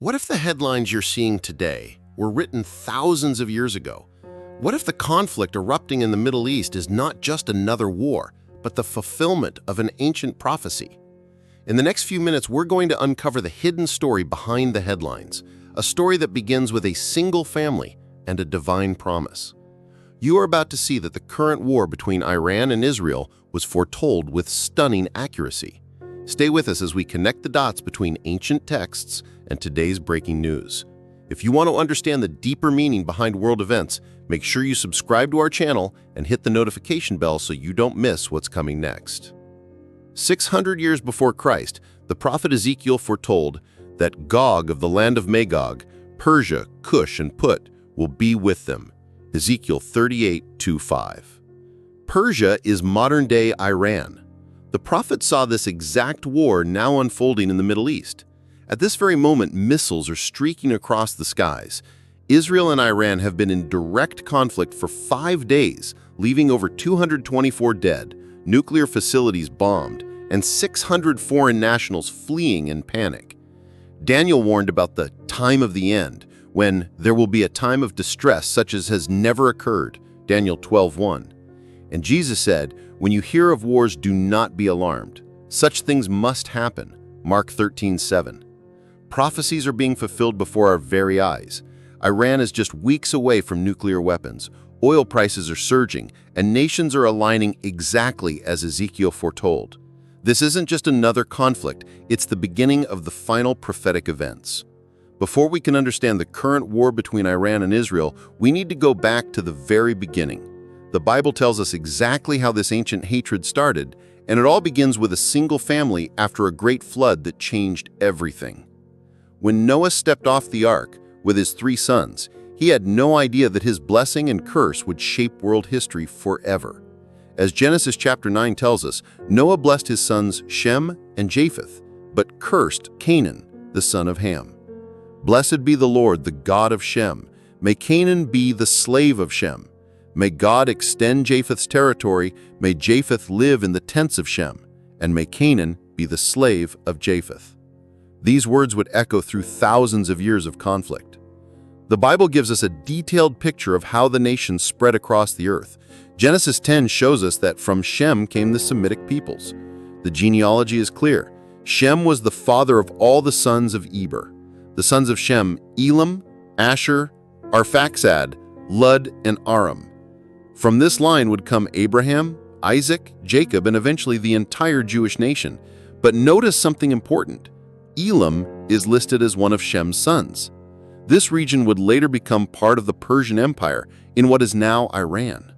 What if the headlines you're seeing today were written thousands of years ago? What if the conflict erupting in the Middle East is not just another war, but the fulfillment of an ancient prophecy? In the next few minutes, we're going to uncover the hidden story behind the headlines, a story that begins with a single family and a divine promise. You are about to see that the current war between Iran and Israel was foretold with stunning accuracy. Stay with us as we connect the dots between ancient texts and today's breaking news. If you want to understand the deeper meaning behind world events, make sure you subscribe to our channel and hit the notification bell so you don't miss what's coming next. 600 years before Christ, the prophet Ezekiel foretold that Gog of the land of Magog, Persia, Cush, and Put will be with them. Ezekiel 38:2-5. Persia is modern-day Iran. The prophet saw this exact war now unfolding in the Middle East. At this very moment, missiles are streaking across the skies. Israel and Iran have been in direct conflict for 5 days, leaving over 224 dead, nuclear facilities bombed, and 600 foreign nationals fleeing in panic. Daniel warned about the time of the end, when there will be a time of distress such as has never occurred, Daniel 12:1. And Jesus said, "When you hear of wars, do not be alarmed. Such things must happen," Mark 13:7. Prophecies are being fulfilled before our very eyes. Iran is just weeks away from nuclear weapons. Oil prices are surging, and nations are aligning exactly as Ezekiel foretold. This isn't just another conflict, it's the beginning of the final prophetic events. Before we can understand the current war between Iran and Israel, we need to go back to the very beginning. The Bible tells us exactly how this ancient hatred started, and it all begins with a single family after a great flood that changed everything. When Noah stepped off the ark with his 3 sons, he had no idea that his blessing and curse would shape world history forever. As Genesis chapter 9 tells us, Noah blessed his sons Shem and Japheth, but cursed Canaan, the son of Ham. "Blessed be the Lord, the God of Shem. May Canaan be the slave of Shem. May God extend Japheth's territory. May Japheth live in the tents of Shem, and may Canaan be the slave of Japheth." These words would echo through thousands of years of conflict. The Bible gives us a detailed picture of how the nations spread across the earth. Genesis 10 shows us that from Shem came the Semitic peoples. The genealogy is clear. Shem was the father of all the sons of Eber. The sons of Shem: Elam, Asher, Arphaxad, Lud, and Aram. From this line would come Abraham, Isaac, Jacob, and eventually the entire Jewish nation. But notice something important. Elam is listed as one of Shem's sons. This region would later become part of the Persian Empire in what is now Iran.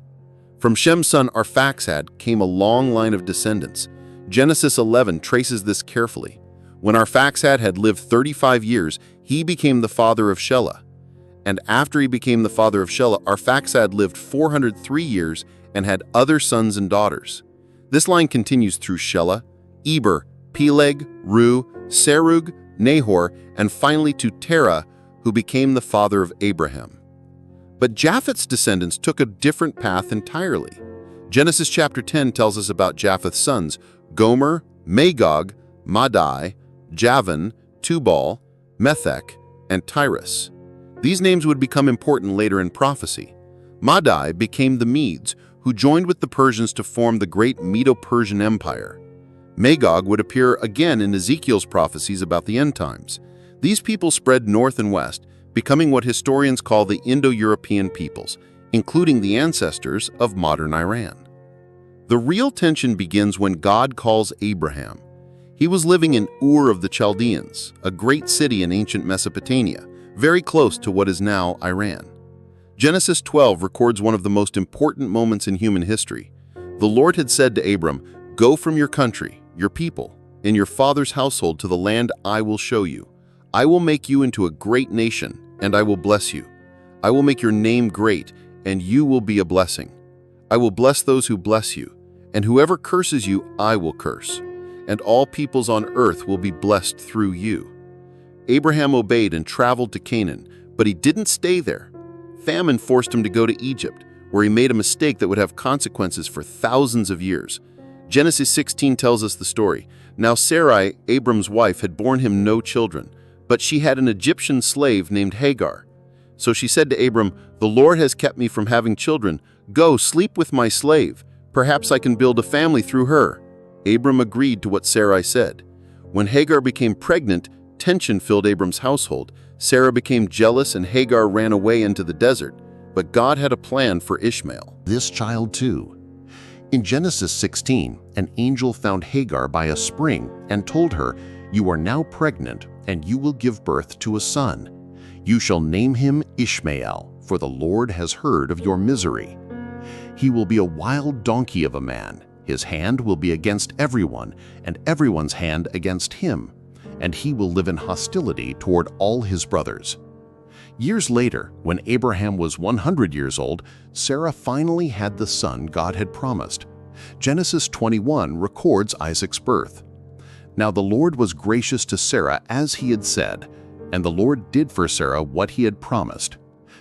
From Shem's son Arphaxad came a long line of descendants. Genesis 11 traces this carefully. When Arphaxad had lived 35 years, he became the father of Shelah. And after he became the father of Shelah, Arphaxad lived 403 years and had other sons and daughters. This line continues through Shelah, Eber, Peleg, Ru, Serug, Nahor, and finally to Terah, who became the father of Abraham. But Japheth's descendants took a different path entirely. Genesis chapter 10 tells us about Japheth's sons: Gomer, Magog, Madai, Javan, Tubal, Methech, and Tyrus. These names would become important later in prophecy. Madai became the Medes, who joined with the Persians to form the great Medo-Persian Empire. Magog would appear again in Ezekiel's prophecies about the end times. These people spread north and west, becoming what historians call the Indo-European peoples, including the ancestors of modern Iran. The real tension begins when God calls Abraham. He was living in Ur of the Chaldeans, a great city in ancient Mesopotamia, very close to what is now Iran. Genesis 12 records one of the most important moments in human history. The Lord had said to Abram, "Go from your country, your people, and your father's household to the land I will show you. I will make you into a great nation, and I will bless you. I will make your name great, and you will be a blessing. I will bless those who bless you, and whoever curses you I will curse, and all peoples on earth will be blessed through you." Abraham obeyed and traveled to Canaan, but he didn't stay there. Famine forced him to go to Egypt, where he made a mistake that would have consequences for thousands of years. Genesis 16 tells us the story. Now Sarai, Abram's wife, had borne him no children, but she had an Egyptian slave named Hagar. So she said to Abram, "The Lord has kept me from having children. Go, sleep with my slave. Perhaps I can build a family through her." Abram agreed to what Sarai said. When Hagar became pregnant, tension filled Abram's household. Sarah became jealous and Hagar ran away into the desert. But God had a plan for Ishmael, this child too. In Genesis 16, an angel found Hagar by a spring and told her, "You are now pregnant, and you will give birth to a son. You shall name him Ishmael, for the Lord has heard of your misery. He will be a wild donkey of a man. His hand will be against everyone, and everyone's hand against him, and he will live in hostility toward all his brothers." Years later, when Abraham was 100 years old, Sarah finally had the son God had promised. Genesis 21 records Isaac's birth. Now the Lord was gracious to Sarah as he had said, and the Lord did for Sarah what he had promised.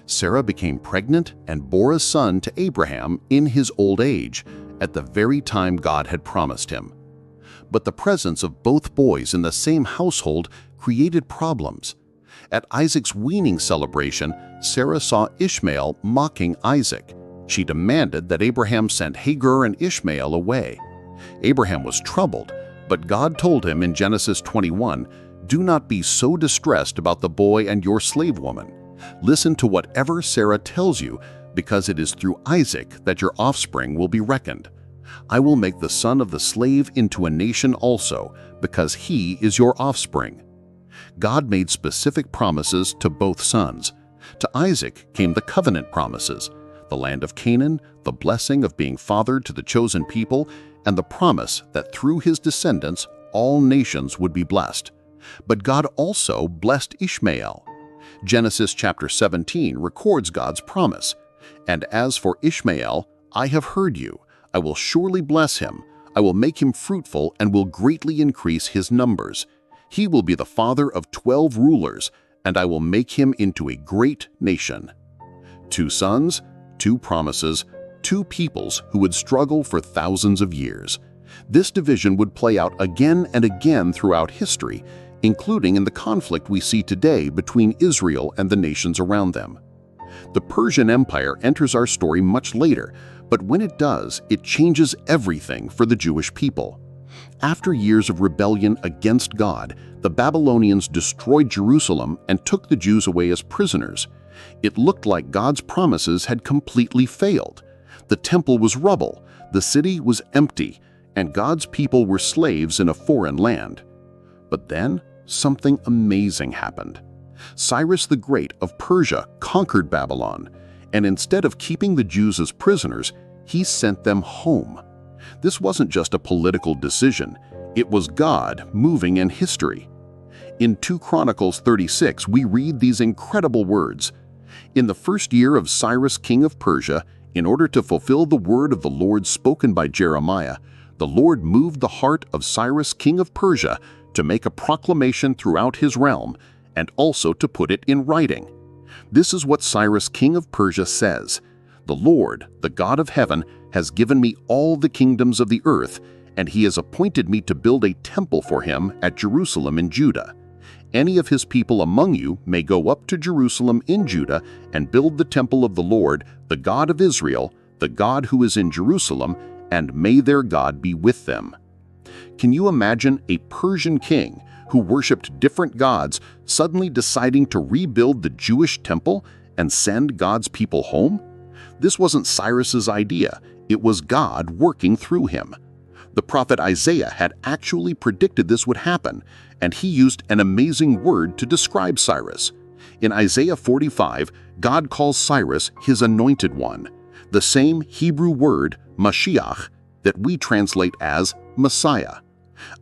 Sarah became pregnant and bore a son to Abraham in his old age, at the very time God had promised him. But the presence of both boys in the same household created problems. At Isaac's weaning celebration, Sarah saw Ishmael mocking Isaac. She demanded that Abraham send Hagar and Ishmael away. Abraham was troubled, but God told him in Genesis 21, "Do not be so distressed about the boy and your slave woman. Listen to whatever Sarah tells you, because it is through Isaac that your offspring will be reckoned. I will make the son of the slave into a nation also, because he is your offspring." God made specific promises to both sons. To Isaac came the covenant promises, the land of Canaan, the blessing of being father to the chosen people, and the promise that through his descendants all nations would be blessed. But God also blessed Ishmael. Genesis chapter 17 records God's promise, "And as for Ishmael, I have heard you. I will surely bless him. I will make him fruitful and will greatly increase his numbers. He will be the father of 12 rulers, and I will make him into a great nation." 2 sons, 2 promises, 2 peoples who would struggle for thousands of years. This division would play out again and again throughout history, including in the conflict we see today between Israel and the nations around them. The Persian Empire enters our story much later, but when it does, it changes everything for the Jewish people. After years of rebellion against God, the Babylonians destroyed Jerusalem and took the Jews away as prisoners. It looked like God's promises had completely failed. The temple was rubble, the city was empty, and God's people were slaves in a foreign land. But then something amazing happened. Cyrus the Great of Persia conquered Babylon, and instead of keeping the Jews as prisoners, he sent them home. This wasn't just a political decision, it was God moving in history. In 2 Chronicles 36, we read these incredible words. "In the first year of Cyrus king of Persia, in order to fulfill the word of the Lord spoken by Jeremiah, the Lord moved the heart of Cyrus king of Persia to make a proclamation throughout his realm, and also to put it in writing. This is what Cyrus king of Persia says, 'The Lord, the God of heaven, has given me all the kingdoms of the earth, and he has appointed me to build a temple for him at Jerusalem in Judah. Any of his people among you may go up to Jerusalem in Judah and build the temple of the Lord, the God of Israel, the God who is in Jerusalem, and may their God be with them.'" Can you imagine a Persian king who worshipped different gods suddenly deciding to rebuild the Jewish temple and send God's people home? This wasn't Cyrus's idea, it was God working through him. The prophet Isaiah had actually predicted this would happen, and he used an amazing word to describe Cyrus. In Isaiah 45, God calls Cyrus his anointed one, the same Hebrew word, Mashiach, that we translate as Messiah.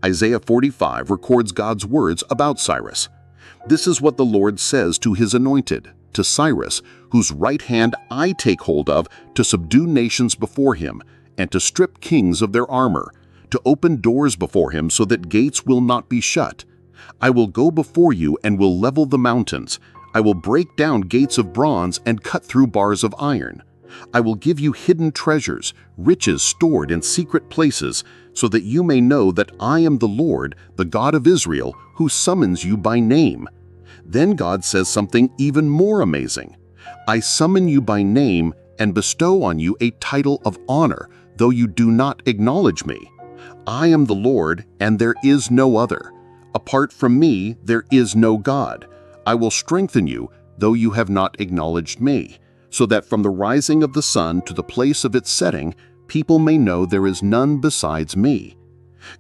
Isaiah 45 records God's words about Cyrus. "This is what the Lord says to his anointed, to Cyrus, whose right hand I take hold of to subdue nations before him, and to strip kings of their armor, to open doors before him so that gates will not be shut. I will go before you and will level the mountains. I will break down gates of bronze and cut through bars of iron. I will give you hidden treasures, riches stored in secret places, so that you may know that I am the Lord, the God of Israel, who summons you by name. Then God says something even more amazing. I summon you by name and bestow on you a title of honor, though you do not acknowledge me. I am the Lord, and there is no other. Apart from me, there is no God. I will strengthen you, though you have not acknowledged me, so that from the rising of the sun to the place of its setting, people may know there is none besides me.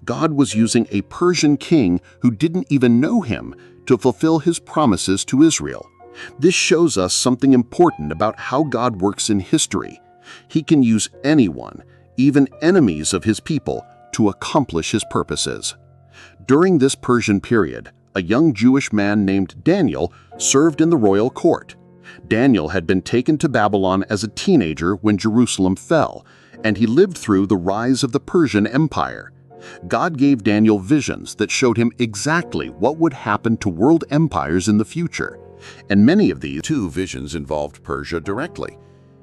God was using a Persian king who didn't even know him to fulfill his promises to Israel. This shows us something important about how God works in history. He can use anyone, even enemies of his people, to accomplish his purposes. During this Persian period, a young Jewish man named Daniel served in the royal court. Daniel had been taken to Babylon as a teenager when Jerusalem fell, and he lived through the rise of the Persian Empire. God gave Daniel visions that showed him exactly what would happen to world empires in the future, and many of these two visions involved Persia directly.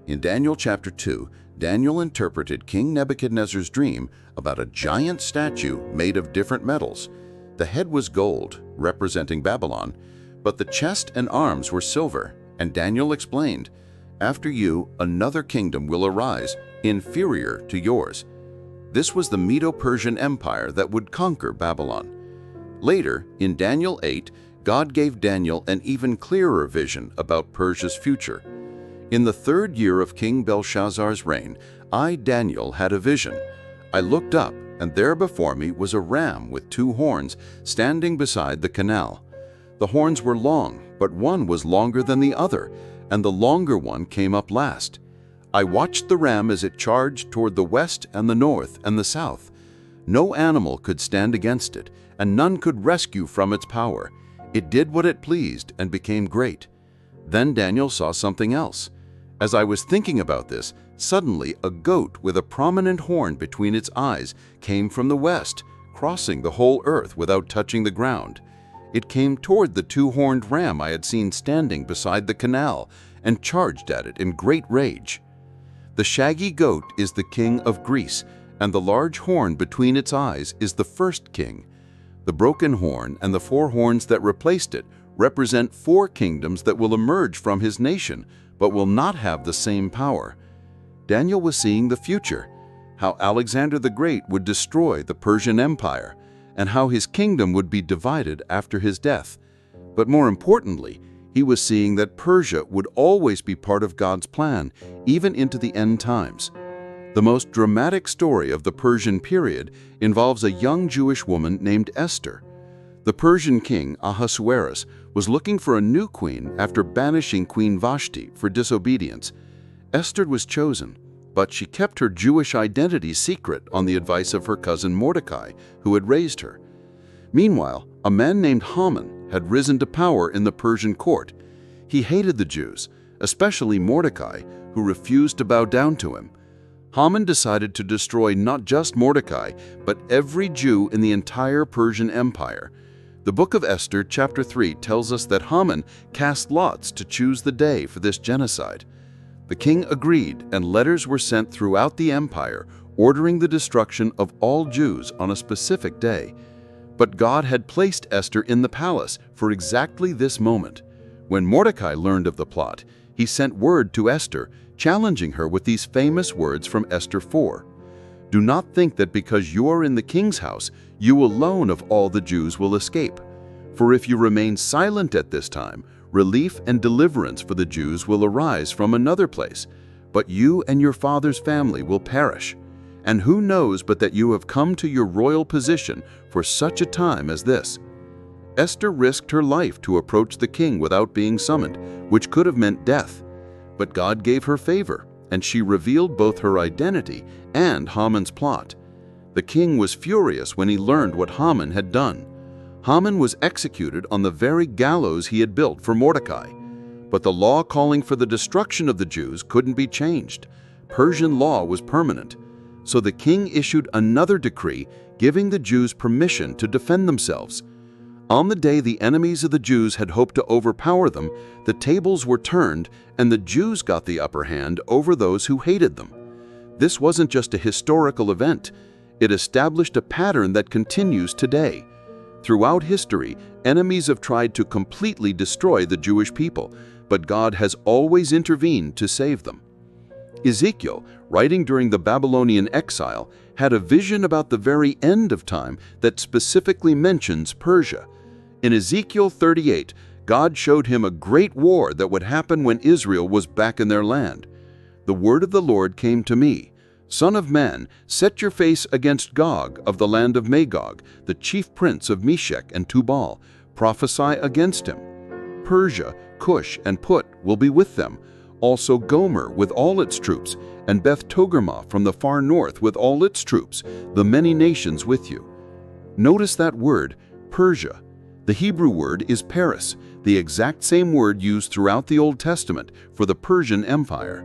In Daniel chapter 2, Daniel interpreted King Nebuchadnezzar's dream about a giant statue made of different metals. The head was gold, representing Babylon, but the chest and arms were silver, and Daniel explained, "After you, another kingdom will arise, inferior to yours." This was the Medo-Persian Empire that would conquer Babylon. Later, in Daniel 8, God gave Daniel an even clearer vision about Persia's future. In the 3rd year of King Belshazzar's reign, I, Daniel, had a vision. I looked up, and there before me was a ram with 2 horns standing beside the canal. The horns were long, but one was longer than the other, and the longer one came up last. I watched the ram as it charged toward the west and the north and the south. No animal could stand against it, and none could rescue from its power. It did what it pleased and became great. Then Daniel saw something else. As I was thinking about this, suddenly a goat with a prominent horn between its eyes came from the west, crossing the whole earth without touching the ground. It came toward the 2-horned ram I had seen standing beside the canal and charged at it in great rage. The shaggy goat is the king of Greece, and the large horn between its eyes is the first king. The broken horn and the 4 horns that replaced it represent 4 kingdoms that will emerge from his nation, but will not have the same power. Daniel was seeing the future, how Alexander the Great would destroy the Persian Empire, and how his kingdom would be divided after his death. But more importantly, he was seeing that Persia would always be part of God's plan, even into the end times. The most dramatic story of the Persian period involves a young Jewish woman named Esther. The Persian king Ahasuerus was looking for a new queen after banishing Queen Vashti for disobedience. Esther was chosen, but she kept her Jewish identity secret on the advice of her cousin Mordecai, who had raised her. Meanwhile, a man named Haman had risen to power in the Persian court. He hated the Jews, especially Mordecai, who refused to bow down to him. Haman decided to destroy not just Mordecai, but every Jew in the entire Persian Empire. The book of Esther, chapter 3, tells us that Haman cast lots to choose the day for this genocide. The king agreed, and letters were sent throughout the empire ordering the destruction of all Jews on a specific day. But God had placed Esther in the palace for exactly this moment. When Mordecai learned of the plot, he sent word to Esther, challenging her with these famous words from Esther 4. "Do not think that because you are in the king's house, you alone of all the Jews will escape. For if you remain silent at this time, relief and deliverance for the Jews will arise from another place, but you and your father's family will perish. And who knows but that you have come to your royal position for such a time as this?" Esther risked her life to approach the king without being summoned, which could have meant death. But God gave her favor, and she revealed both her identity and Haman's plot. The king was furious when he learned what Haman had done. Haman was executed on the very gallows he had built for Mordecai. But the law calling for the destruction of the Jews couldn't be changed. Persian law was permanent. So the king issued another decree giving the Jews permission to defend themselves. On the day the enemies of the Jews had hoped to overpower them, the tables were turned and the Jews got the upper hand over those who hated them. This wasn't just a historical event. It established a pattern that continues today. Throughout history, Enemies have tried to completely destroy the Jewish people, but God has always intervened to save them. Ezekiel, writing during the Babylonian exile, had a vision about the very end of time that specifically mentions Persia. In Ezekiel 38, God showed him a great war that would happen when Israel was back in their land. The word of the Lord came to me, "Son of man, set your face against Gog of the land of Magog, the chief prince of Meshech and Tubal. Prophesy against him. Persia, Cush, and Put will be with them, also Gomer with all its troops, and Beth Togarmah from the far north with all its troops, the many nations with you." Notice that word, Persia. The Hebrew word is Paris, the exact same word used throughout the Old Testament for the Persian Empire.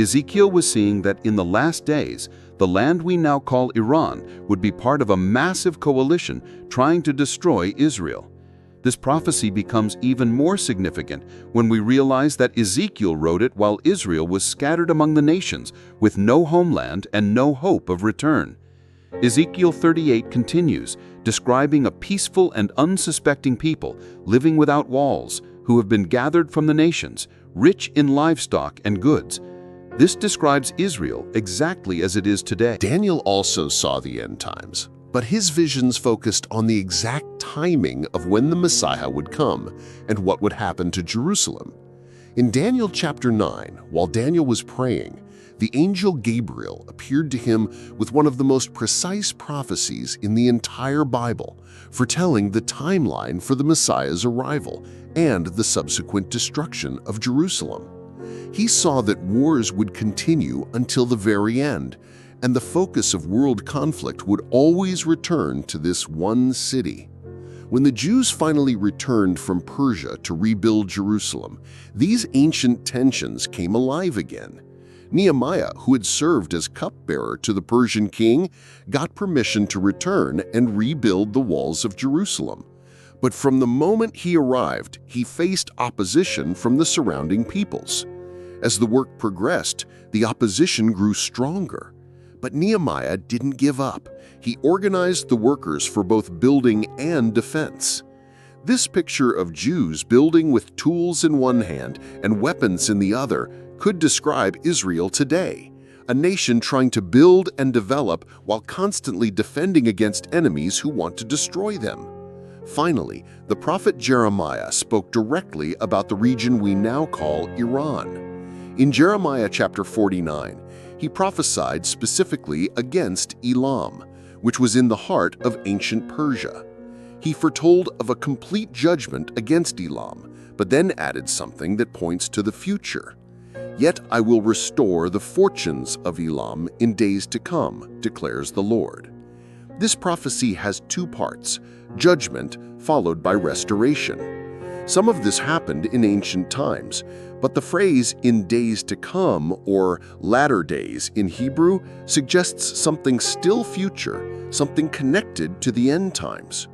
Ezekiel was seeing that in the last days, the land we now call Iran would be part of a massive coalition trying to destroy Israel. This prophecy becomes even more significant when we realize that Ezekiel wrote it while Israel was scattered among the nations with no homeland and no hope of return. Ezekiel 38 continues, describing a peaceful and unsuspecting people living without walls who have been gathered from the nations, rich in livestock and goods. This describes Israel exactly as it is today. Daniel also saw the end times, but his visions focused on the exact timing of when the Messiah would come and what would happen to Jerusalem. In Daniel chapter 9, while Daniel was praying, the angel Gabriel appeared to him with one of the most precise prophecies in the entire Bible, foretelling the timeline for the Messiah's arrival and the subsequent destruction of Jerusalem. He saw that wars would continue until the very end, and the focus of world conflict would always return to this one city. When the Jews finally returned from Persia to rebuild Jerusalem, these ancient tensions came alive again. Nehemiah, who had served as cupbearer to the Persian king, got permission to return and rebuild the walls of Jerusalem. But from the moment he arrived, he faced opposition from the surrounding peoples. As the work progressed, the opposition grew stronger. But Nehemiah didn't give up. He organized the workers for both building and defense. This picture of Jews building with tools in one hand and weapons in the other could describe Israel today, a nation trying to build and develop while constantly defending against enemies who want to destroy them. Finally, the prophet Jeremiah spoke directly about the region we now call Iran. In Jeremiah chapter 49, he prophesied specifically against Elam, which was in the heart of ancient Persia. He foretold of a complete judgment against Elam, but then added something that points to the future. "Yet I will restore the fortunes of Elam in days to come, declares the Lord." This prophecy has two parts, judgment followed by restoration. Some of this happened in ancient times, but the phrase "in days to come" or "latter days" in Hebrew suggests something still future, something connected to the end times.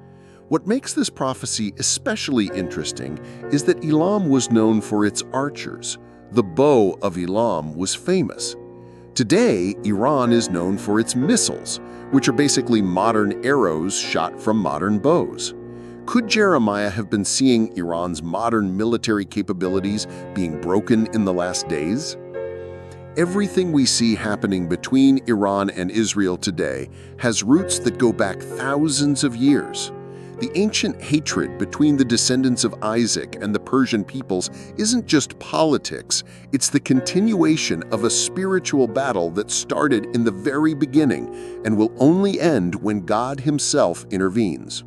What makes this prophecy especially interesting is that Elam was known for its archers. The bow of Elam was famous. Today, Iran is known for its missiles, which are basically modern arrows shot from modern bows. Could Jeremiah have been seeing Iran's modern military capabilities being broken in the last days? Everything we see happening between Iran and Israel today has roots that go back thousands of years. The ancient hatred between the descendants of Isaac and the Persian peoples isn't just politics, it's the continuation of a spiritual battle that started in the very beginning and will only end when God Himself intervenes.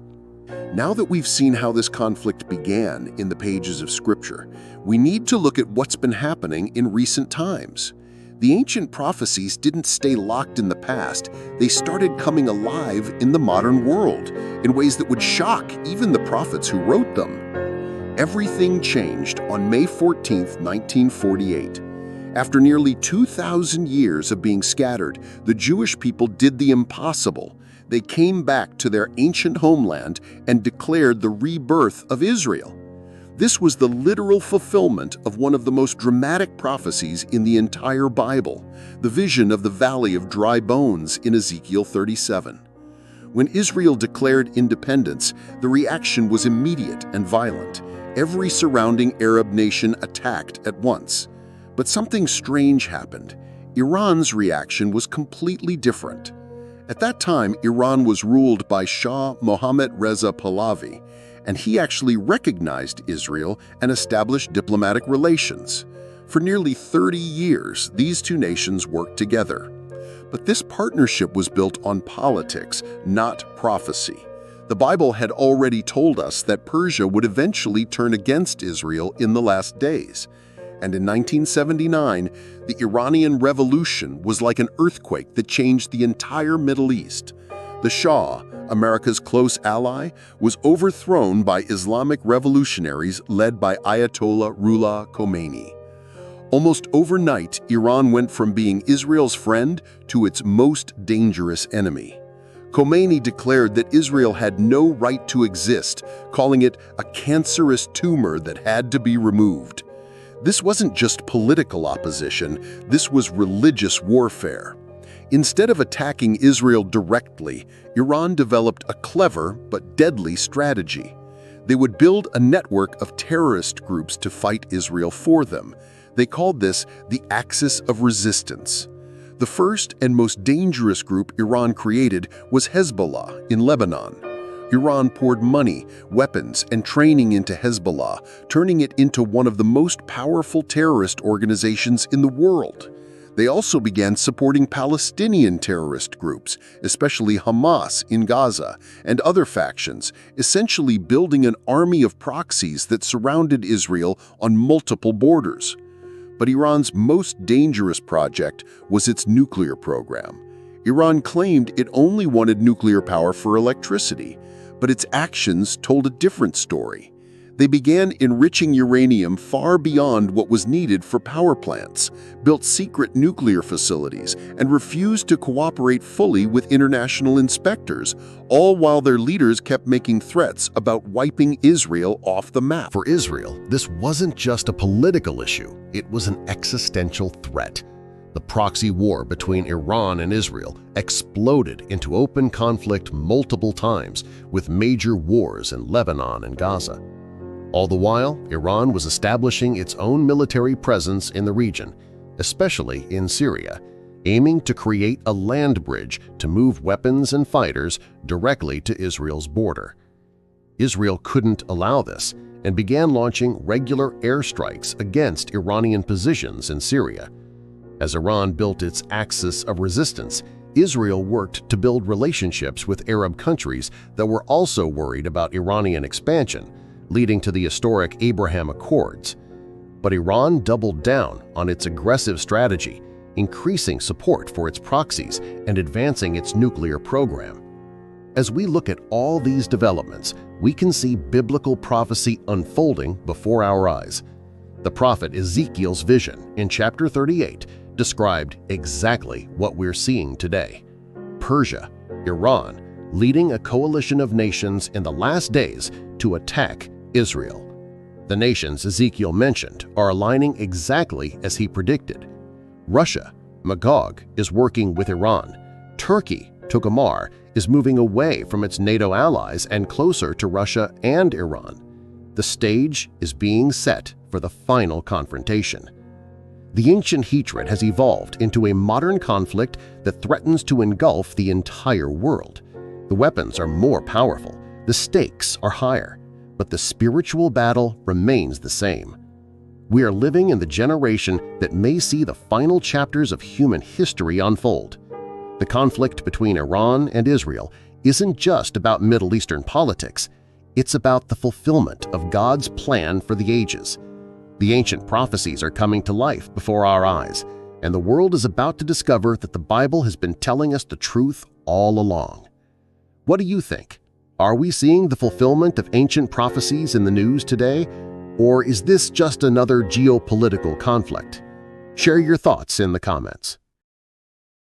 Now that we've seen how this conflict began in the pages of Scripture, we need to look at what's been happening in recent times. The ancient prophecies didn't stay locked in the past, they started coming alive in the modern world in ways that would shock even the prophets who wrote them. Everything changed on May 14, 1948. After nearly 2,000 years of being scattered, the Jewish people did the impossible. They came back to their ancient homeland and declared the rebirth of Israel. This was the literal fulfillment of one of the most dramatic prophecies in the entire Bible, the vision of the Valley of Dry Bones in Ezekiel 37. When Israel declared independence, the reaction was immediate and violent. Every surrounding Arab nation attacked at once. But something strange happened. Iran's reaction was completely different. At that time, Iran was ruled by Shah Mohammad Reza Pahlavi, and he actually recognized Israel and established diplomatic relations. For nearly 30 years, these two nations worked together. But this partnership was built on politics, not prophecy. The Bible had already told us that Persia would eventually turn against Israel in the last days. And in 1979, the Iranian Revolution was like an earthquake that changed the entire Middle East. The Shah, America's close ally, was overthrown by Islamic revolutionaries led by Ayatollah Ruhollah Khomeini. Almost overnight, Iran went from being Israel's friend to its most dangerous enemy. Khomeini declared that Israel had no right to exist, calling it a cancerous tumor that had to be removed. This wasn't just political opposition, this was religious warfare. Instead of attacking Israel directly, Iran developed a clever but deadly strategy. They would build a network of terrorist groups to fight Israel for them. They called this the Axis of Resistance. The first and most dangerous group Iran created was Hezbollah in Lebanon. Iran poured money, weapons, and training into Hezbollah, turning it into one of the most powerful terrorist organizations in the world. They also began supporting Palestinian terrorist groups, especially Hamas in Gaza, and other factions, essentially building an army of proxies that surrounded Israel on multiple borders. But Iran's most dangerous project was its nuclear program. Iran claimed it only wanted nuclear power for electricity, but its actions told a different story. They began enriching uranium far beyond what was needed for power plants, built secret nuclear facilities, and refused to cooperate fully with international inspectors, all while their leaders kept making threats about wiping Israel off the map. For Israel, this wasn't just a political issue, it was an existential threat. The proxy war between Iran and Israel exploded into open conflict multiple times, with major wars in Lebanon and Gaza. All the while, Iran was establishing its own military presence in the region, especially in Syria, aiming to create a land bridge to move weapons and fighters directly to Israel's border. Israel couldn't allow this and began launching regular airstrikes against Iranian positions in Syria. As Iran built its axis of resistance, Israel worked to build relationships with Arab countries that were also worried about Iranian expansion, leading to the historic Abraham Accords. But Iran doubled down on its aggressive strategy, increasing support for its proxies and advancing its nuclear program. As we look at all these developments, we can see biblical prophecy unfolding before our eyes. The prophet Ezekiel's vision in chapter 38 described exactly what we're seeing today. Persia, Iran, leading a coalition of nations in the last days to attack Israel. The nations Ezekiel mentioned are aligning exactly as he predicted. Russia, Magog, is working with Iran. Turkey, Togamar, is moving away from its NATO allies and closer to Russia and Iran. The stage is being set for the final confrontation. The ancient hatred has evolved into a modern conflict that threatens to engulf the entire world. The weapons are more powerful, the stakes are higher, but the spiritual battle remains the same. We are living in the generation that may see the final chapters of human history unfold. The conflict between Iran and Israel isn't just about Middle Eastern politics, it's about the fulfillment of God's plan for the ages. The ancient prophecies are coming to life before our eyes, and the world is about to discover that the Bible has been telling us the truth all along. What do you think? Are we seeing the fulfillment of ancient prophecies in the news today, or is this just another geopolitical conflict? Share your thoughts in the comments.